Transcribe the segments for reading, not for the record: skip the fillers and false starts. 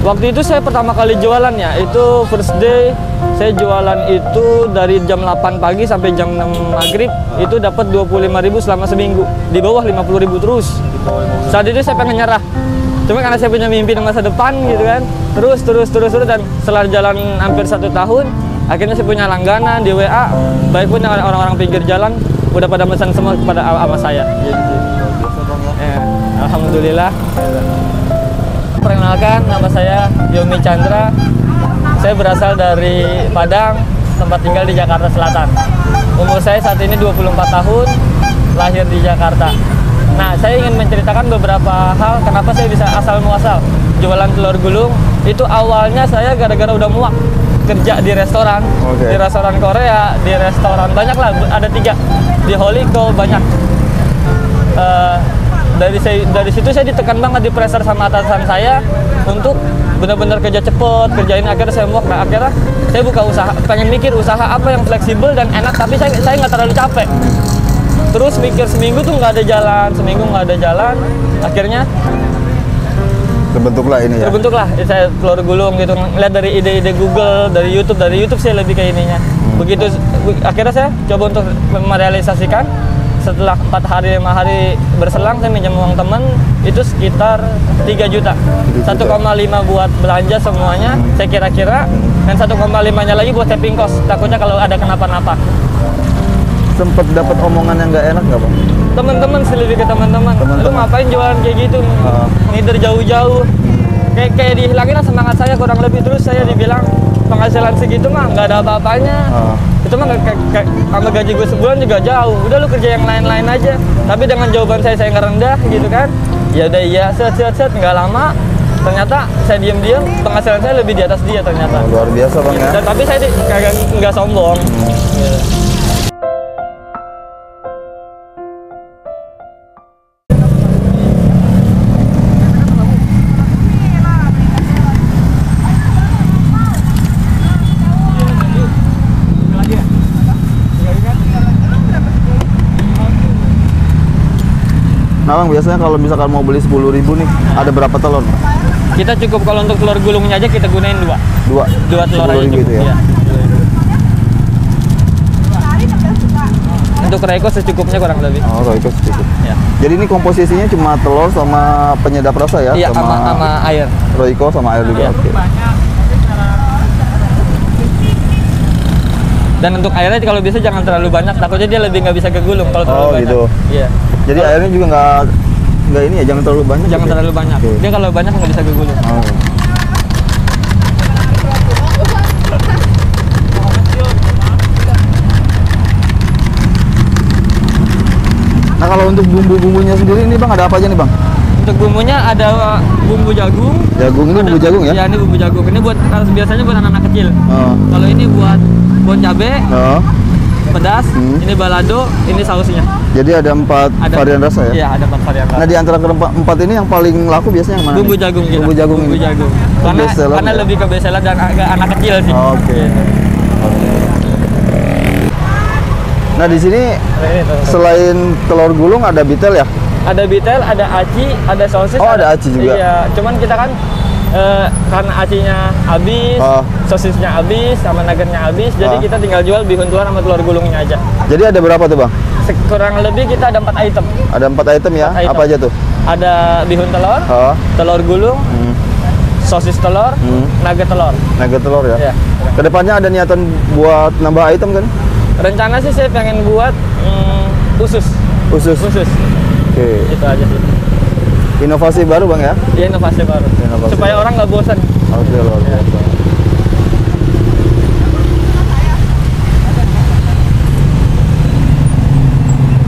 Waktu itu saya pertama kali jualan ya, itu first day saya jualan itu dari jam 8 pagi sampai jam 6 maghrib, itu dapat 25.000 selama seminggu, di bawah 50.000 terus. Saat itu saya pengen nyerah, cuma karena saya punya mimpi di masa depan gitu kan, terus dan setelah jalan hampir 1 tahun, akhirnya saya punya langganan di WA, baik pun dengan orang-orang pinggir jalan udah pada pesan semua kepada sama saya. Gitu. Ya, alhamdulillah. Perkenalkan, nama saya Yomi Chandra. Saya berasal dari Padang, tempat tinggal di Jakarta Selatan. Umur saya saat ini 24 tahun, lahir di Jakarta. Nah, saya ingin menceritakan beberapa hal kenapa saya bisa asal muasal jualan telur gulung. Itu awalnya saya gara-gara udah muak kerja di restoran, di restoran Korea, di restoran banyak lah, ada 3 di Holiko banyak. Dari situ saya ditekan banget, di pressure sama atasan saya untuk benar-benar kerja cepet, kerjain. Akhirnya saya muak. Nah, akhirnya saya buka usaha, pengen mikir usaha apa yang fleksibel dan enak tapi saya nggak terlalu capek. Terus mikir seminggu tuh nggak ada jalan, akhirnya terbentuklah ini ya. Terbentuklah saya telur gulung gitu. Lihat dari ide-ide Google, dari YouTube saya lebih ke ininya. Begitu akhirnya saya coba untuk merealisasikan. Setelah 4 hari 5 hari berselang, saya minjam uang teman itu sekitar 3 juta. 1,5 buat belanja semuanya, saya kira-kira, dan 1,5-nya lagi buat saving cost. Takutnya kalau ada kenapa-napa. Sempet dapat omongan yang nggak enak nggak Bang? Teman-teman sih, lebih ke teman-teman. Lu ngapain jualan kayak gitu? Ngider jauh-jauh. Kayak dihilangin semangat saya kurang lebih. Terus saya dibilang penghasilan segitu mah nggak ada apa-apanya. Itu mah kayak sama gaji gue sebulan juga jauh. Udah lu kerja yang lain-lain aja. Tapi dengan jawaban saya nggak rendah gitu kan. Ya udah iya, set nggak lama. Ternyata saya diam-diam penghasilan saya lebih di atas dia ternyata. Luar biasa Bang ya. Dan tapi saya kagak nggak sombong. Gitu. Nah Bang, biasanya kalau misalkan mau beli 10.000 nih, ada berapa telur? Kita cukup kalau untuk telur gulungnya aja kita gunain 2 telur aja cukup. Gitu ya? Ya. Untuk Royco secukupnya kurang lebih. Oh, Royco secukup. Ya. Jadi ini komposisinya cuma telur sama penyedap rasa ya? Iya, sama air. Royco sama air juga. Ya. Oke. Dan untuk airnya kalau bisa jangan terlalu banyak, takutnya dia lebih nggak bisa kegulung kalau terlalu banyak. Gitu. Iya. Jadi airnya juga nggak ini ya, jangan terlalu banyak. Jangan gitu. terlalu banyak. Okay. Dia kalau banyak nggak bisa kegulung. Oh. Nah kalau untuk bumbu-bumbunya sendiri ini Bang, ada apa aja nih Bang? Untuk bumbunya ada bumbu jagung. Jagung ini bumbu jagung ya? Iya, ini bumbu jagung. Ini buat biasanya buat anak-anak kecil. Kalau ini buat cabe, pedas, ini balado, ini sausnya. Jadi ada 4 varian rasa ya? Iya, ada 4 varian rasa. Nah di antara keempat ini yang paling laku biasanya yang mana? Bumbu jagung. Bumbu jagung Bumbu ini. jagung. Karena ya? lebih ke bestseller dan agak anak kecil sih. Oke. Nah di sini selain telur gulung ada bitel ya? Ada bitel, ada aci, ada sosis. Oh ada aci juga? Iya, cuman kita kan karena acinya habis, sosisnya habis, sama nuggetnya habis, jadi kita tinggal jual bihun telur sama telur gulungnya aja. Jadi ada berapa tuh Bang? Kurang lebih kita ada 4 item. Ada 4 item ya? 4 item. Apa aja tuh? Ada bihun telur, telur gulung, sosis telur, nugget telur. Nugget telur ya? Iya. Kedepannya ada niatan buat nambah item kan? Rencana sih saya pengen buat usus. Usus? Oke. Itu aja sih. Inovasi baru Bang ya? Iya, inovasi baru. Supaya orang nggak bosan. Oke, luar biasa.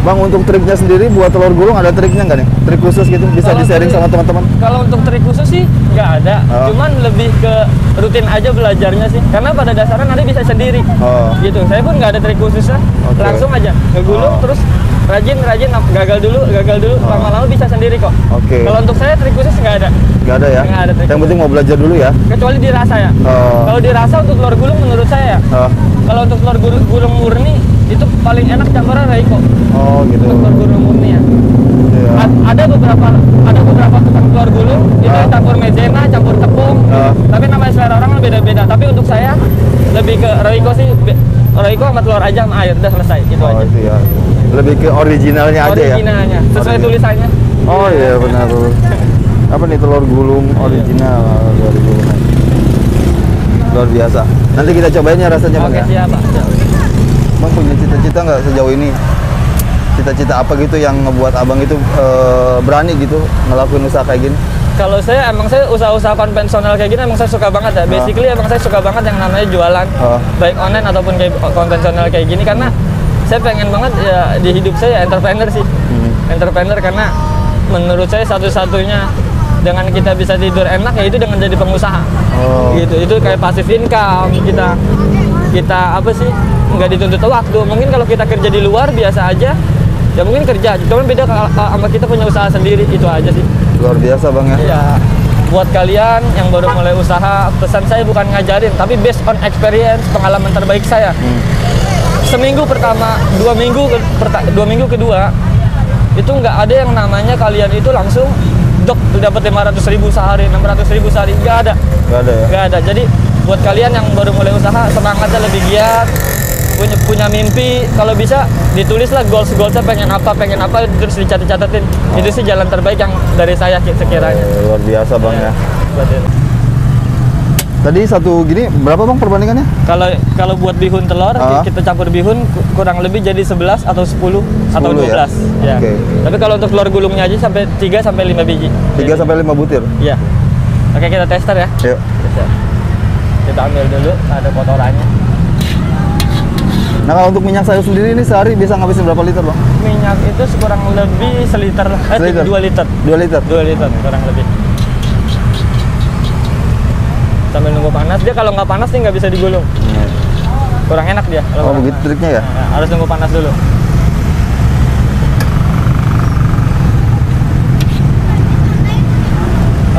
Bang, untuk triknya sendiri buat telur gulung ada triknya nggak nih? Trik khusus gitu bisa di-sharing sama teman-teman? Kalau untuk trik khusus sih nggak ada, cuman lebih ke rutin aja belajarnya sih. Karena pada dasarnya nanti bisa sendiri. Gitu. Saya pun nggak ada trik khususnya, langsung aja ngegulung terus rajin, gagal dulu, lama-lama bisa sendiri kok. Kalau untuk saya trik khusus nggak ada. Nggak ada ya? Nggak ada trik. Yang penting mau belajar dulu ya? Kecuali dirasa ya. Kalau dirasa untuk telur gulung menurut saya, kalau untuk telur gulung murni itu paling enak campuran Royco. Gitu. Untuk telur gulung murni ya. Ada beberapa tukang telur gulung itu campur maizena, campur tepung, lebih ke Royco sih. Royco sama telur aja sama air udah selesai itu Oh aja. itu ya. Lebih ke originalnya aja ya. Originalnya sesuai tulisannya. Oh iya benar. Apa nih telur gulung original dari gulungan. Luar biasa. Nanti kita cobain ya rasanya Bang Oke, ya. siap Pak. Siap. Bang punya cita-cita nggak sejauh ini? Cita-cita apa gitu yang ngebuat abang itu berani gitu ngelakuin usaha kayak gini? Kalau saya emang saya usaha-usaha konvensional kayak gini emang saya suka banget ya. Basically emang saya suka banget yang namanya jualan, baik online ataupun kayak konvensional kayak gini karena saya pengen banget ya di hidup saya entrepreneur sih. Entrepreneur karena menurut saya satu-satunya dengan kita bisa tidur enak ya itu dengan jadi pengusaha. Gitu. Itu kayak passive income kita apa sih? Nggak dituntut waktu. Mungkin kalau kita kerja di luar biasa aja ya mungkin kerja, cuman beda sama kita punya usaha sendiri, itu aja sih. Luar biasa Bang ya. Ya, buat kalian yang baru mulai usaha, pesan saya bukan ngajarin, tapi based on experience, pengalaman terbaik saya. Seminggu pertama, 2 minggu kedua, itu nggak ada yang namanya kalian itu langsung dok dapat 500.000 sehari, 600.000 sehari, nggak ada. Nggak ada ya. Nggak ada. Jadi buat kalian yang baru mulai usaha, semangatnya lebih giat, punya mimpi, kalau bisa ditulislah goalsnya pengen apa terus dicatat-catatin. Itu sih jalan terbaik yang dari saya sekiranya. Luar biasa Bang ya. Betul. Tadi satu gini berapa Bang perbandingannya? Kalau buat bihun telur kita campur bihun kurang lebih jadi 11 atau 10 atau 12 ya. Oke. Tapi kalau untuk telur gulungnya aja sampai 3 sampai 5 biji. 3 sampai 5 butir. Iya. Oke, kita tester ya. Yuk. Kita ambil dulu ada kotorannya. Nah kalau untuk minyak sayur sendiri ini sehari bisa ngabisin berapa liter Bang? Minyak itu kurang lebih seliter, 2 liter. 2 liter? 2 liter kurang lebih. Sambil nunggu panas, dia kalau nggak panas nih nggak bisa digulung. Kurang enak dia. Oh begitu triknya ya? Nah, harus nunggu panas dulu.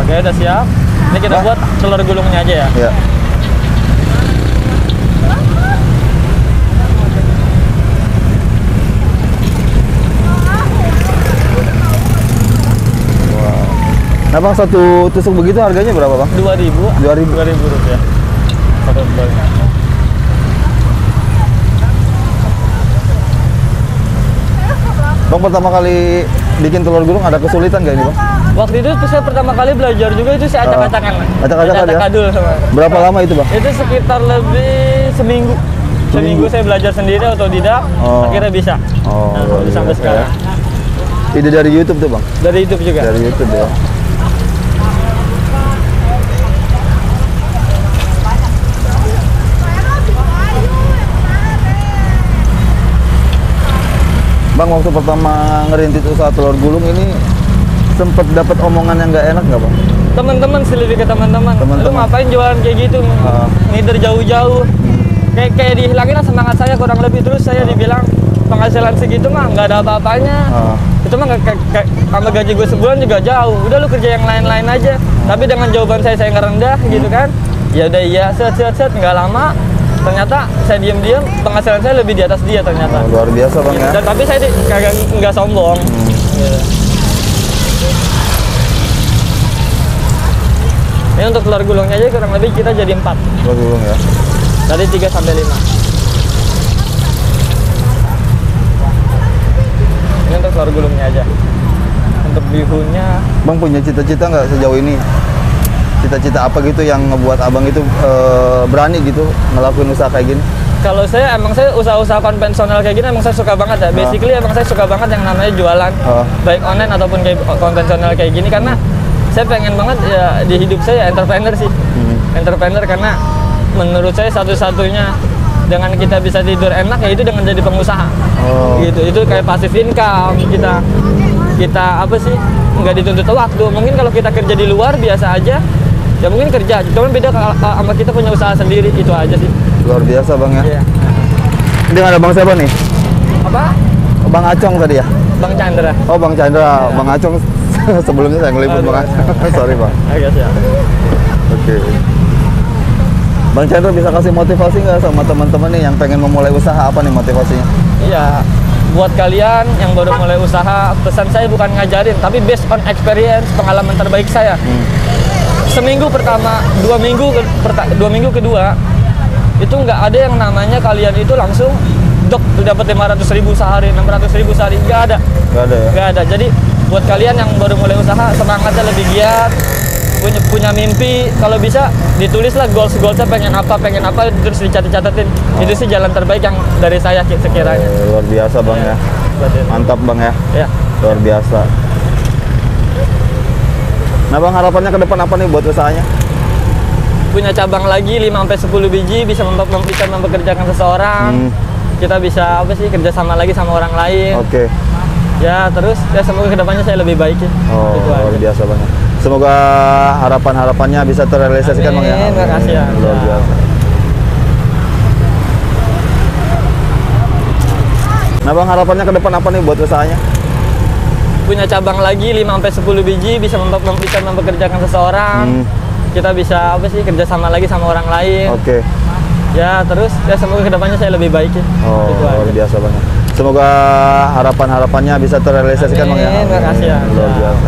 Oke, udah siap. Ini kita buat telur gulungnya aja ya. Iya. Nah Bang, satu tusuk begitu harganya berapa Bang? 2.000. 2.000 rupiah. Satu telurnya. Bang, pertama kali bikin telur gulung ada kesulitan nggak ini Bang? Waktu itu saya pertama kali belajar juga itu saya acak-acakan. Acak-acakan ya? Acak-adul sama. Berapa lama itu Bang? Itu sekitar lebih seminggu. Seminggu saya belajar sendiri otodidak, akhirnya bisa. Nah, sampai sekarang. Ide dari YouTube tuh Bang? Dari YouTube juga. Dari YouTube ya. Bang, waktu pertama ngerintis usaha telur gulung ini sempet dapat omongan yang nggak enak nggak Bang? Teman-teman sih, lebih ke teman-teman. Lu ngapain jualan kayak gitu? Ngider jauh-jauh. Kayak dihilangin lah semangat saya kurang lebih. Terus saya dibilang penghasilan segitu mah nggak ada apa-apanya. Itu mah sama gaji gue sebulan juga jauh. Udah lu kerja yang lain-lain aja. Tapi dengan jawaban saya yang rendah gitu kan. Ya udah iya, set nggak lama. Ternyata saya diam-diam penghasilan saya lebih di atas dia ternyata. Luar biasa Bang ya. Dan tapi saya kagak nggak sombong. Gitu. Ini untuk telur gulungnya aja kurang lebih kita jadi 4. Telur gulung ya. Dari 3 sampai 5. Ini untuk telur gulungnya aja. Untuk bihunnya, Bang punya cita-cita nggak sejauh ini? Cita-cita apa gitu yang ngebuat abang itu berani gitu ngelakuin usaha kayak gini? kalau saya emang saya usaha-usaha konvensional kayak gini emang saya suka banget ya. Basically emang saya suka banget yang namanya jualan, baik online ataupun kayak konvensional kayak gini karena saya pengen banget ya di hidup saya entrepreneur sih. Entrepreneur karena menurut saya satu-satunya dengan kita bisa tidur enak ya itu dengan jadi pengusaha. Gitu. Itu kayak passive income kita apa sih? Nggak dituntut waktu. Mungkin kalau kita kerja di luar biasa aja ya mungkin kerja, cuman beda sama kita punya usaha sendiri, itu aja sih. Luar biasa Bang ya. Iya. Ini ada Bang siapa nih? Apa? Bang Acong tadi ya? Bang Chandra. Oh Bang Chandra, Bang Acong sebelumnya saya ngeliput Bang Acong. Sorry Bang. Agak siap. Oke. Bang Chandra bisa kasih motivasi nggak sama teman-teman nih yang pengen memulai usaha, apa nih motivasinya? Iya, buat kalian yang baru mulai usaha, pesan saya bukan ngajarin, tapi based on experience, pengalaman terbaik saya. Seminggu pertama, 2 minggu kedua, itu nggak ada yang namanya kalian itu langsung dok dapat 500.000 sehari, 600.000 sehari, nggak ada. Nggak ada ya? Nggak ada. Jadi buat kalian yang baru mulai usaha, semangatnya lebih giat, punya mimpi, kalau bisa ditulislah goalsnya pengen apa, terus dicatat-catatin. Itu sih jalan terbaik yang dari saya sekiranya. Luar biasa Bang ya. Mantap Bang ya. Ya. Luar biasa. Nah Bang, harapannya ke depan apa nih buat usahanya? Punya cabang lagi 5-10 biji, bisa mempekerjakan seseorang. Kita bisa apa sih, kerjasama lagi sama orang lain. Oke. Ya terus ya semoga kedepannya saya lebih baik ya. Oh, Itu luar aja. biasa Bang. Semoga harapannya bisa terrealisasikan Bang ya. Amin, terima kasih ya. Luar biasa. Nah Bang, harapannya ke depan apa nih buat usahanya? Punya cabang lagi 5-10 biji, bisa mempekerjakan seseorang. Kita bisa apa sih, kerjasama lagi sama orang lain. Oke. Ya terus ya semoga kedepannya saya lebih baik ya. Oh, Itu luar aja. biasa Bang. Semoga harapannya bisa terrealisasikan Bang ya. Amin, terima kasih ya. Luar biasa.